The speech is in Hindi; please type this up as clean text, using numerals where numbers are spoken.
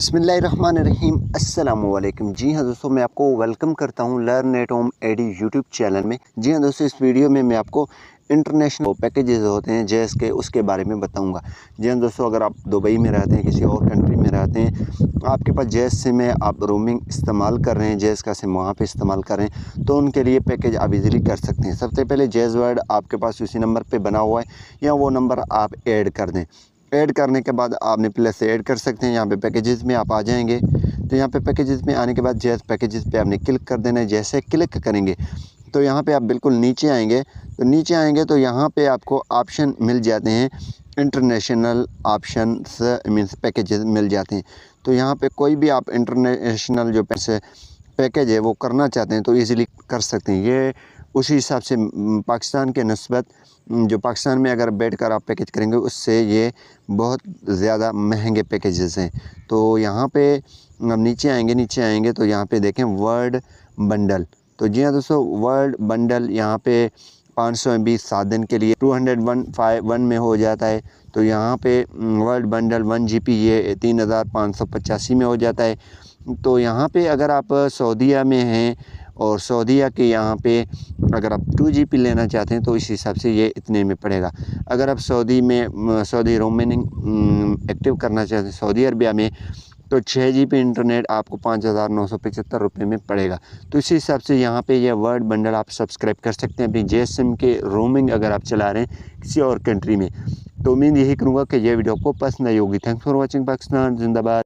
बिस्मिल्लाहिर्रहमानिर्रहीम अस्सलामुअलैकुम। जी हाँ दोस्तों, मैं आपको वेलकम करता हूँ लर्न एट होम एडी यूट्यूब चैनल में। जी हाँ दोस्तों, इस वीडियो में मैं आपको इंटरनेशनल पैकेजेस होते हैं जैस के उसके बारे में बताऊंगा। जी हाँ दोस्तों, अगर आप दुबई में रहते हैं, किसी और कंट्री में रहते हैं, आपके पास जैस सिम है, आप रोमिंग इस्तेमाल कर रहे हैं, जैस का सिम वहाँ पे इस्तेमाल कर रहे हैं, तो उनके लिए पैकेज आप इजीली कर सकते हैं। सबसे पहले जैस वर्ड आपके पास उसी नंबर पर बना हुआ है, या वो नंबर आप ऐड कर दें। ऐड करने के बाद आपने प्लस से ऐड कर सकते हैं। यहाँ पे पैकेजेस में आप आ जाएंगे, तो यहाँ पे पैकेजेस में आने के बाद जैस पैकेजेस पे आपने क्लिक कर देना है। जैसे क्लिक करेंगे तो यहाँ पे आप बिल्कुल नीचे आएंगे, तो यहाँ पे आपको ऑप्शन मिल जाते हैं, इंटरनेशनल ऑप्शंस मीन्स पैकेजेस मिल जाते हैं। तो यहाँ पे कोई भी आप इंटरनेशनल जो पैकेज है वो करना चाहते हैं तो ईज़िली कर सकते हैं। ये उसी हिसाब से पाकिस्तान के नस्बत जो पाकिस्तान में अगर बैठकर आप पैकेज करेंगे उससे ये बहुत ज़्यादा महंगे पैकेजेस हैं। तो यहाँ पे अब नीचे आएंगे तो यहाँ पे देखें वर्ड बंडल। तो जी हाँ दोस्तों, वर्ड बंडल यहाँ पे 500 MB 7 दिन के लिए 201 में हो जाता है। तो यहाँ पे वर्ड बंडल 1 GB ये 3585 में हो जाता है। तो यहाँ पे अगर आप सऊदीया में हैं और सऊदीया के यहाँ पे अगर आप 2 GB लेना चाहते हैं तो इस हिसाब से ये इतने में पड़ेगा। अगर आप सऊदी रोमिंग एक्टिव करना चाहते हैं सऊदी अरबिया में, तो 6 GB इंटरनेट आपको 5,975 रुपये में पड़ेगा। तो इसी हिसाब से यहाँ पे ये वर्ड बंडल आप सब्सक्राइब कर सकते हैं अपनी जैस सिम के रोमिंग अगर आप चला रहे हैं किसी और कंट्री में। तो उम्मीद यही करूँगा कि यह वीडियो आपको पसंद आई होगी। Thanks for watching. पाकिस्तान जिंदाबाद।